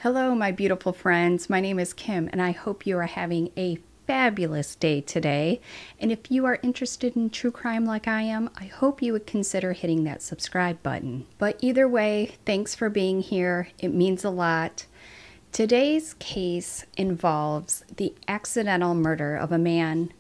Hello, my beautiful friends. My name is Kim, and I hope you are having a fabulous day today. And if you are interested in true crime like I am, I hope you would consider hitting that subscribe button. But either way, thanks for being here. It means a lot. Today's case involves the accidental murder of a man.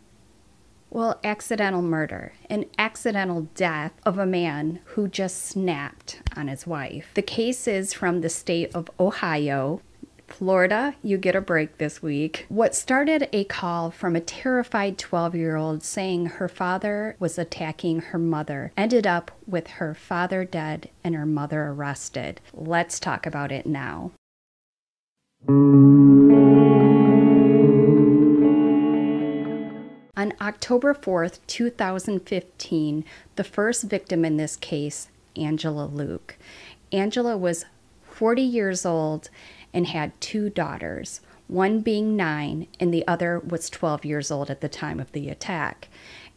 Well, accidental murder, an accidental death of a man who just snapped on his wife. The case is from the state of Ohio. Florida, you get a break this week. What started a call from a terrified 12-year-old saying her father was attacking her mother ended up with her father dead and her mother arrested. Let's talk about it now. On October 4th, 2015, the first victim in this case, Angela Luke. Angela was 40 years old and had two daughters, one being 9 and the other was 12 years old at the time of the attack.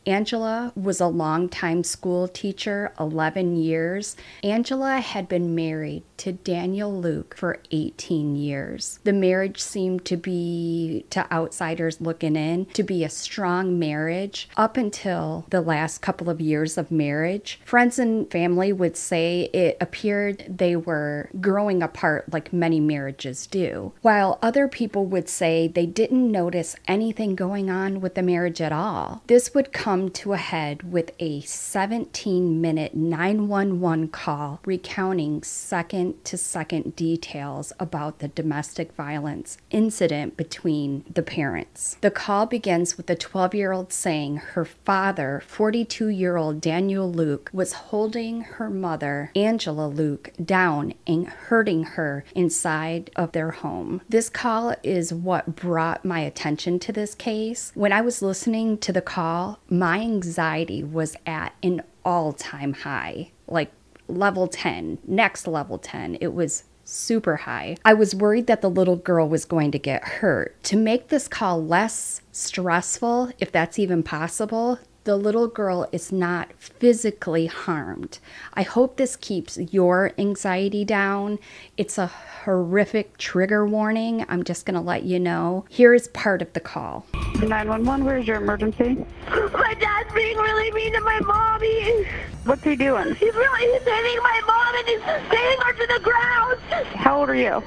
Angela was a longtime school teacher, 11 years. Angela had been married to Daniel Luke for 18 years. The marriage seemed to be, to outsiders looking in, to be a strong marriage up until the last couple of years of marriage. Friends and family would say it appeared they were growing apart like many marriages do, while other people would say they didn't notice anything going on with the marriage at all. This would come to a head with a 17-minute 911 call recounting second-to-second details about the domestic violence incident between the parents. The call begins with the 12-year-old saying her father, 42-year-old Daniel Luke, was holding her mother, Angela Luke, down and hurting her inside of their home. This call is what brought my attention to this case. When I was listening to the call, my anxiety was at an all-time high, like level 10, next level 10. It was super high. I was worried that the little girl was going to get hurt. To make this call less stressful, if that's even possible, the little girl is not physically harmed. I hope this keeps your anxiety down. It's a horrific trigger warning. I'm just going to let you know. Here is part of the call. 911, where's your emergency? My dad's being really mean to my mommy. What's he doing? He's hitting my mom and he's hitting her to the ground. How old are you?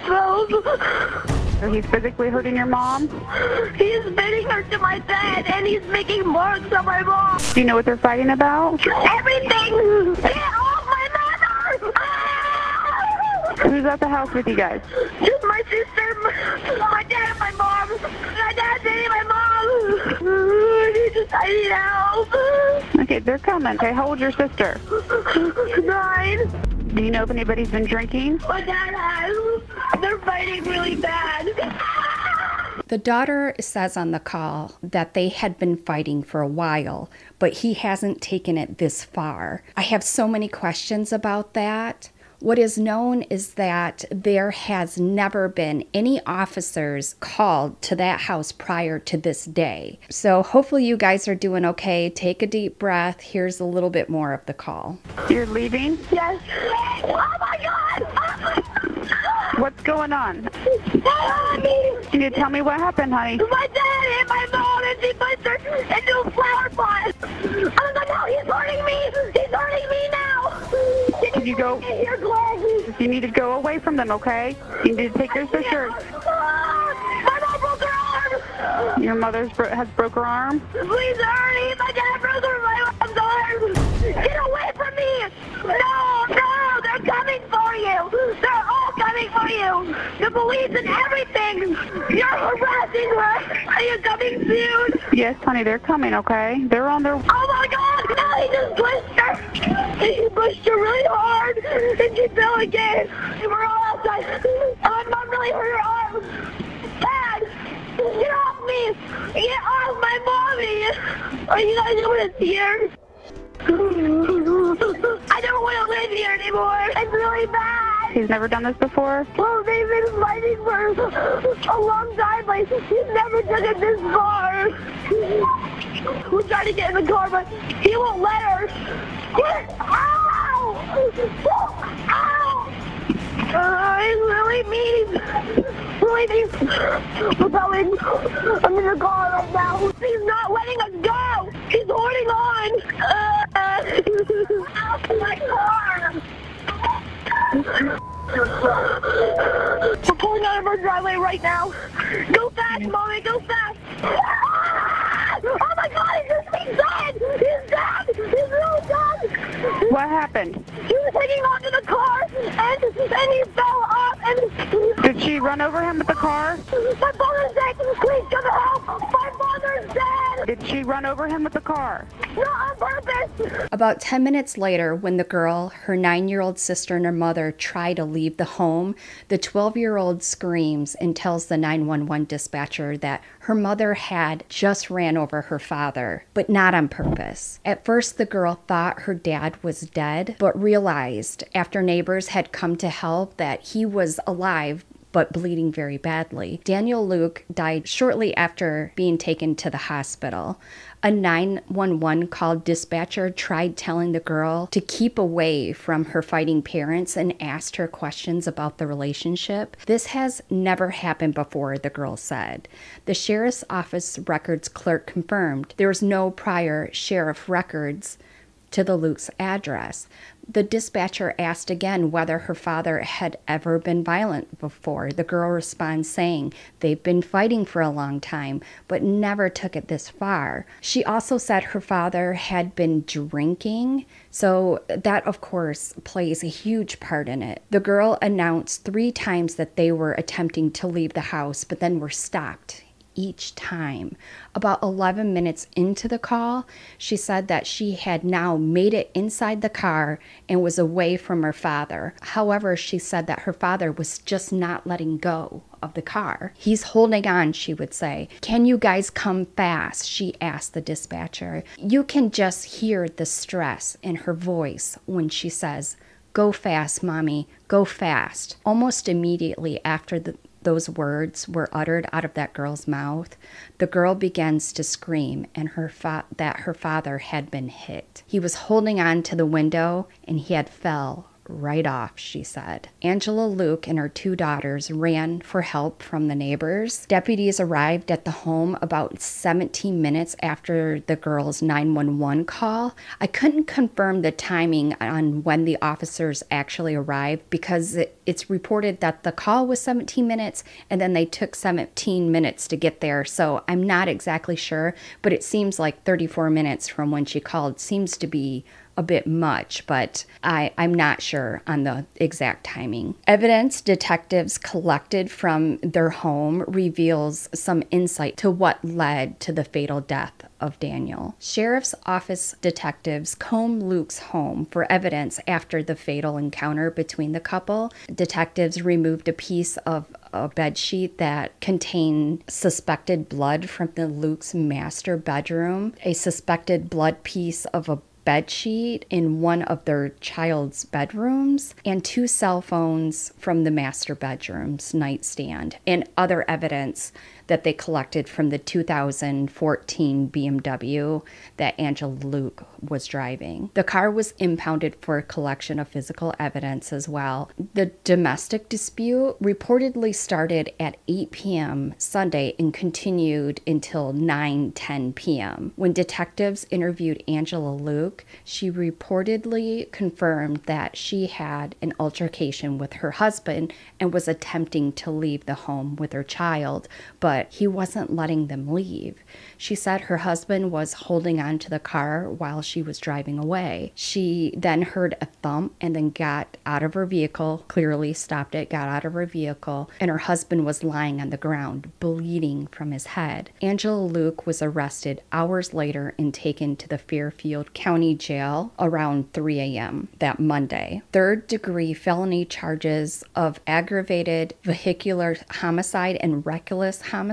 12. So he's physically hurting your mom? He's hitting her to my bed and he's making marks on my mom. Do you know what they're fighting about? Everything. Get off my mother. Who's at the house with you guys? Just my sister, my dad, and my mom. My dad's hitting my mom. I need help. Okay, they're coming. Okay, how old's your sister? 9. Do you know if anybody's been drinking? My dad has. They're fighting really bad. The daughter says on the call that they had been fighting for a while, but he hasn't taken it this far. I have so many questions about that. What is known is that there has never been any officers called to that house prior to this day. So hopefully you guys are doing okay. Take a deep breath. Here's a little bit more of the call. You're leaving? Yes. Oh my God. What's going on? Mommy. Can you tell me what happened, honey? My dad hit my mom and she pushed her into a flower pot. I was like, no, he's hurting me. He's hurting me now. Can you go? You need to go away from them, okay? You need to take your sister. My mom broke her arm. Your mother has broke her arm? Please hurry. My dad broke my mom's arm. Get away from me. No, they're coming for you. They're all coming for you. The police and everything. You're harassing her. Are you coming soon? Yes, honey, they're coming, okay? They're on their... Oh my God. Now he just pushed her. He pushed her really hard. And she fell again. And we're all outside. My mom really hurt her arm. Dad, get off me. Get off my mommy. Are you guys going to see her? I don't want to live here anymore. It's really bad. He's never done this before? Well, they've been fighting for a long time. Like, he's never took it this far. We're trying to get in the car, but he won't let her. Ow! Ow! He's really mean. Really mean. We're going. I'm in the car right now. He's not letting us go. He's holding on. Out of my car. We're pulling out of our driveway right now. Go fast, Mommy. Go fast. Oh my God, he's dead! He's dead! He's really dead! What happened? He was hanging onto the car and he fell off and... Did she run over him with the car? My father's dead! Please come help! My father's dead! Did she run over him with the car? Not on purpose! About 10 minutes later, when the girl, her 9-year-old sister, and her mother try to leave the home, the 12-year-old screams and tells the 911 dispatcher that her mother had just ran over her father, but not on purpose. At first, the girl thought her dad was dead, but realized after neighbors had come to help that he was alive but bleeding very badly. Daniel Luke died shortly after being taken to the hospital. A 911 call dispatcher tried telling the girl to keep away from her fighting parents and asked her questions about the relationship. This has never happened before, the girl said. The sheriff's office records clerk confirmed there was no prior sheriff records to the Luke's address. The dispatcher asked again whether her father had ever been violent before. The girl responds saying they've been fighting for a long time, but never took it this far. She also said her father had been drinking, so that, of course, plays a huge part in it. The girl announced 3 times that they were attempting to leave the house, but then were stopped each time. About 11 minutes into the call, she said that she had now made it inside the car and was away from her father. However, she said that her father was just not letting go of the car. He's holding on, she would say. Can you guys come fast? She asked the dispatcher. You can just hear the stress in her voice when she says, "Go fast, Mommy, go fast." Almost immediately after those words were uttered out of that girl's mouth, the girl begins to scream and that her father had been hit. He was holding on to the window and he had fell right off, she said. Angela Luke and her 2 daughters ran for help from the neighbors. Deputies arrived at the home about 17 minutes after the girl's 911 call. I couldn't confirm the timing on when the officers actually arrived because it's reported that the call was 17 minutes and then they took 17 minutes to get there. So I'm not exactly sure, but it seems like 34 minutes from when she called seems to be a bit much, but I'm not sure on the exact timing. Evidence detectives collected from their home reveals some insight to what led to the fatal death of Daniel. Sheriff's office detectives combed Luke's home for evidence after the fatal encounter between the couple. Detectives removed a piece of a bed sheet that contained suspected blood from the Luke's master bedroom, a suspected blood piece of a bed sheet in one of their child's bedrooms, and 2 cell phones from the master bedroom's nightstand, and other evidence that they collected from the 2014 BMW that Angela Luke was driving. The car was impounded for a collection of physical evidence as well. The domestic dispute reportedly started at 8 p.m. Sunday and continued until 9:10 p.m. When detectives interviewed Angela Luke, she reportedly confirmed that she had an altercation with her husband and was attempting to leave the home with her child, but he wasn't letting them leave. She said her husband was holding on to the car while she was driving away. She then heard a thump and then got out of her vehicle, clearly stopped it, got out of her vehicle, and her husband was lying on the ground, bleeding from his head. Angela Luke was arrested hours later and taken to the Fairfield County Jail around 3 a.m. that Monday. 3rd-degree felony charges of aggravated vehicular homicide and reckless homicide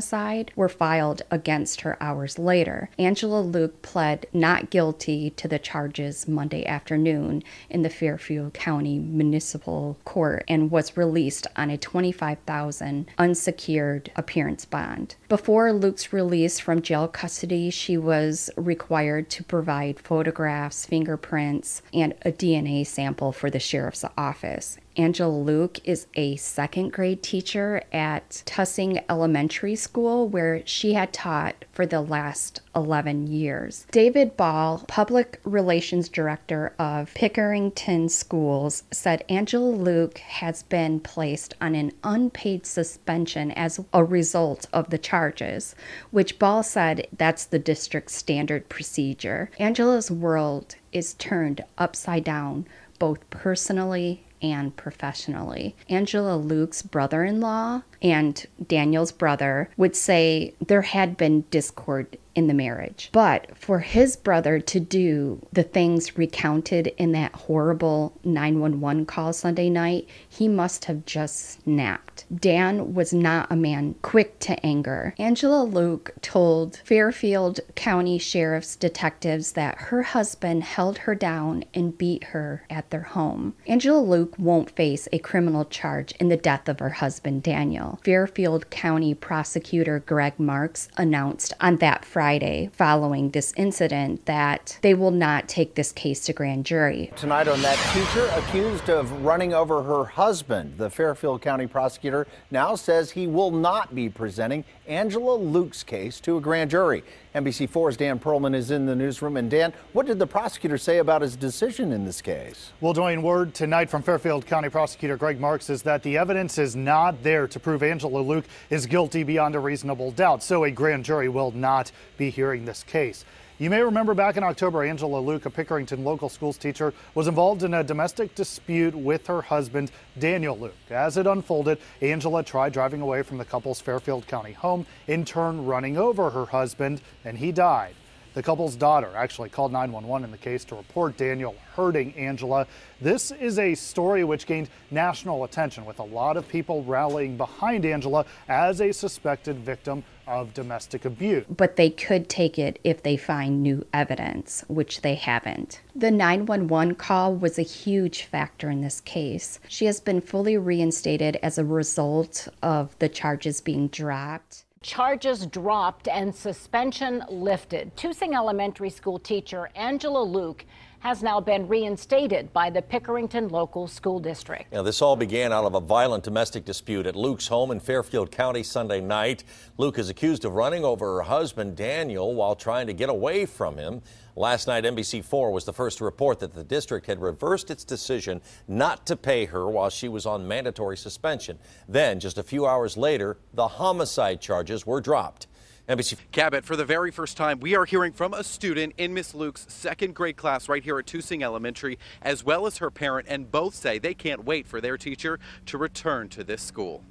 were filed against her hours later. Angela Luke pled not guilty to the charges Monday afternoon in the Fairfield County Municipal Court and was released on a $25,000 unsecured appearance bond. Before Luke's release from jail custody, she was required to provide photographs, fingerprints, and a DNA sample for the sheriff's office. Angela Luke is a second grade teacher at Tussing Elementary School, where she had taught for the last 11 years. David Ball, Public Relations Director of Pickerington Schools, said Angela Luke has been placed on an unpaid suspension as a result of the charges, which Ball said that's the district's standard procedure. Angela's world is turned upside down, both personally and professionally. Angela Luke's brother-in-law and Daniel's brother would say there had been discord in the marriage. But for his brother to do the things recounted in that horrible 911 call Sunday night, he must have just snapped. Dan was not a man quick to anger. Angela Luke told Fairfield County Sheriff's detectives that her husband held her down and beat her at their home. Angela Luke won't face a criminal charge in the death of her husband, Daniel. Fairfield County Prosecutor Greg Marks announced on that Friday following this incident that they will not take this case to grand jury. Tonight on That Teacher accused of running over her husband, the Fairfield County prosecutor now says he will not be presenting Angela Luke's case to a grand jury. NBC4's Dan Perlman is in the newsroom. And Dan, what did the prosecutor say about his decision in this case? Well, Dwayne, word tonight from Fairfield County Prosecutor Greg Marks is that the evidence is not there to prove Angela Luke is guilty beyond a reasonable doubt, so a grand jury will not be hearing this case. You may remember back in October, Angela Luke, a Pickerington local schools teacher, was involved in a domestic dispute with her husband, Daniel Luke. As it unfolded, Angela tried driving away from the couple's Fairfield County home, in turn running over her husband, and he died. The couple's daughter actually called 911 in the case to report Daniel hurting Angela. This is a story which gained national attention, with a lot of people rallying behind Angela as a suspected victim of domestic abuse. But they could take it if they find new evidence, which they haven't. The 911 call was a huge factor in this case. She has been fully reinstated as a result of the charges being dropped. Charges dropped and suspension lifted. Tussing Elementary School teacher Angela Luke has now been reinstated by the Pickerington local school district. Now, this all began out of a violent domestic dispute at Luke's home in Fairfield County Sunday night. Luke is accused of running over her husband, Daniel, while trying to get away from him. Last night, NBC4 was the first to report that the district had reversed its decision not to pay her while she was on mandatory suspension. Then, just a few hours later, the homicide charges were dropped. NBC. Cabot, for the very first time, we are hearing from a student in Miss Luke's second grade class right here at Tussing Elementary, as well as her parent, and both say they can't wait for their teacher to return to this school.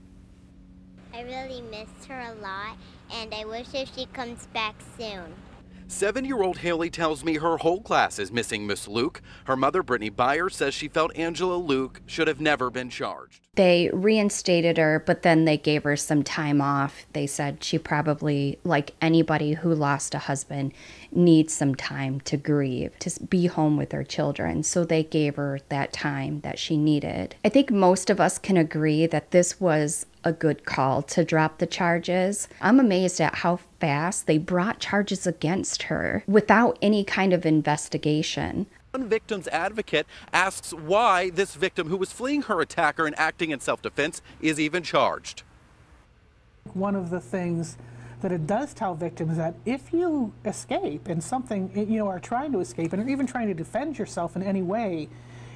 I really missed her a lot, and I wish if she comes back soon. 7-year-old Haley tells me her whole class is missing Miss Luke. Her mother, Brittany Beyer, says she felt Angela Luke should have never been charged. They reinstated her, but then they gave her some time off. They said she probably, like anybody who lost a husband, needs some time to grieve, to be home with her children. So they gave her that time that she needed. I think most of us can agree that this was a good call to drop the charges. I'm amazed at how fast they brought charges against her without any kind of investigation. One victim's advocate asks why this victim, who was fleeing her attacker and acting in self-defense, is even charged. One of the things that it does tell victims that if you escape and something, are trying to escape and are even trying to defend yourself in any way,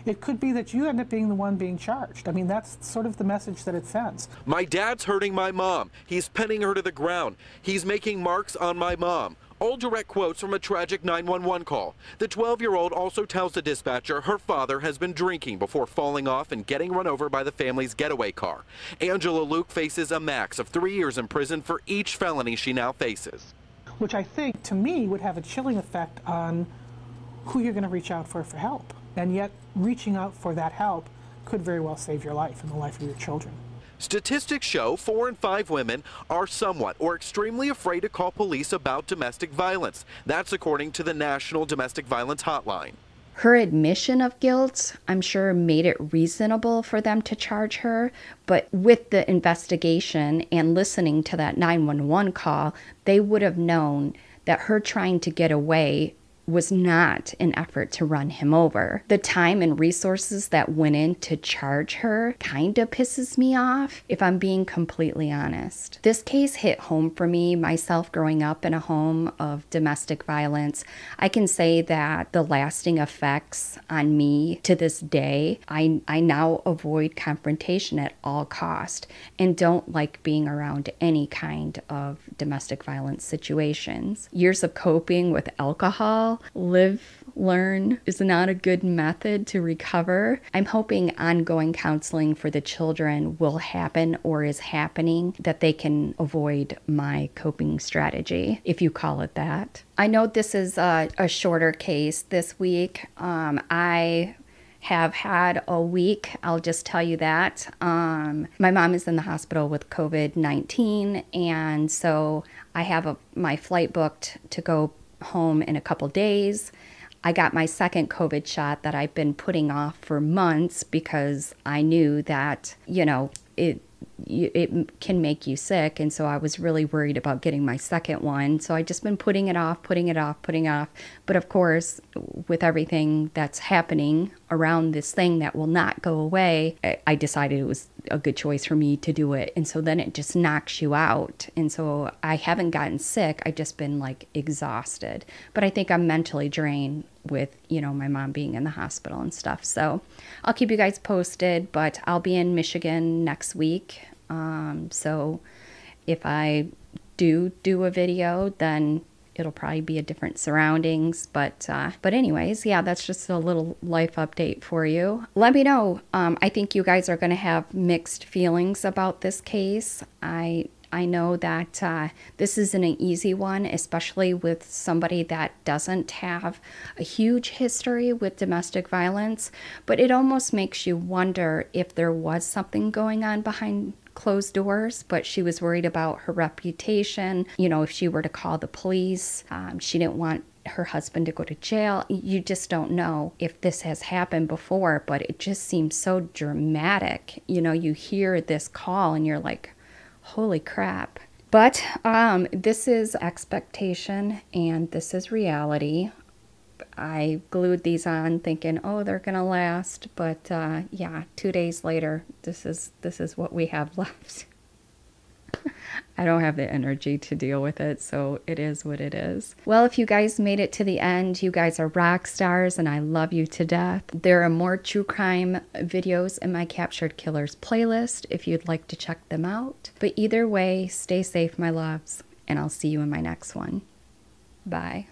it could be that you end up being the one being charged. I mean, that's sort of the message that it sends. My dad's hurting my mom. He's pinning her to the ground. He's making marks on my mom. All direct quotes from a tragic 911 call. The 12-year-old also tells the dispatcher her father has been drinking before falling off and getting run over by the family's getaway car. Angela Luke faces a max of 3 years in prison for each felony she now faces. Which I think, to me, would have a chilling effect on who you're going to reach out for help. And yet, reaching out for that help could very well save your life and the life of your children. Statistics show 4 in 5 women are somewhat or extremely afraid to call police about domestic violence. That's according to the National Domestic Violence Hotline. Her admission of guilt, I'm sure, made it reasonable for them to charge her. But with the investigation and listening to that 911 call, they would have known that her trying to get away was not an effort to run him over. The time and resources that went in to charge her kind of pisses me off, if I'm being completely honest. This case hit home for me, myself growing up in a home of domestic violence. I can say that the lasting effects on me to this day, I now avoid confrontation at all cost and don't like being around any kind of domestic violence situations. Years of coping with alcohol, live, learn is not a good method to recover. I'm hoping ongoing counseling for the children will happen or is happening, that they can avoid my coping strategy, if you call it that. I know this is a shorter case this week. I have had a week, I'll just tell you that. My mom is in the hospital with COVID-19, and so I have my flight booked to go home in a couple days. I got my second COVID shot that I've been putting off for months because I knew that, you know, it can make you sick. And so I was really worried about getting my second one. So I just been putting it off. But of course, with everything that's happening around this thing that will not go away, I decided it was a good choice for me to do it. And so then it just knocks you out. And so I haven't gotten sick. I've just been like exhausted. But I think I'm mentally drained with, you know, my mom being in the hospital and stuff. So I'll keep you guys posted, but I'll be in Michigan next week. So if I do a video, then it'll probably be a different surroundings. But anyways, yeah, that's just a little life update for you. Let me know. I think you guys are going to have mixed feelings about this case. I know that this isn't an easy one, especially with somebody that doesn't have a huge history with domestic violence, but it almost makes you wonder if there was something going on behind closed doors, but she was worried about her reputation. You know, if she were to call the police, she didn't want her husband to go to jail. You just don't know if this has happened before, but it just seems so dramatic. You know, you hear this call and you're like, holy crap. But this is expectation and this is reality. I glued these on thinking, oh, they're gonna last, but yeah, 2 days later, this is what we have left. I don't have the energy to deal with it, so it is what it is. Well, if you guys made it to the end, you guys are rock stars and I love you to death. There are more true crime videos in my Captured Killers playlist if you'd like to check them out. But either way, stay safe, my loves, and I'll see you in my next one. Bye.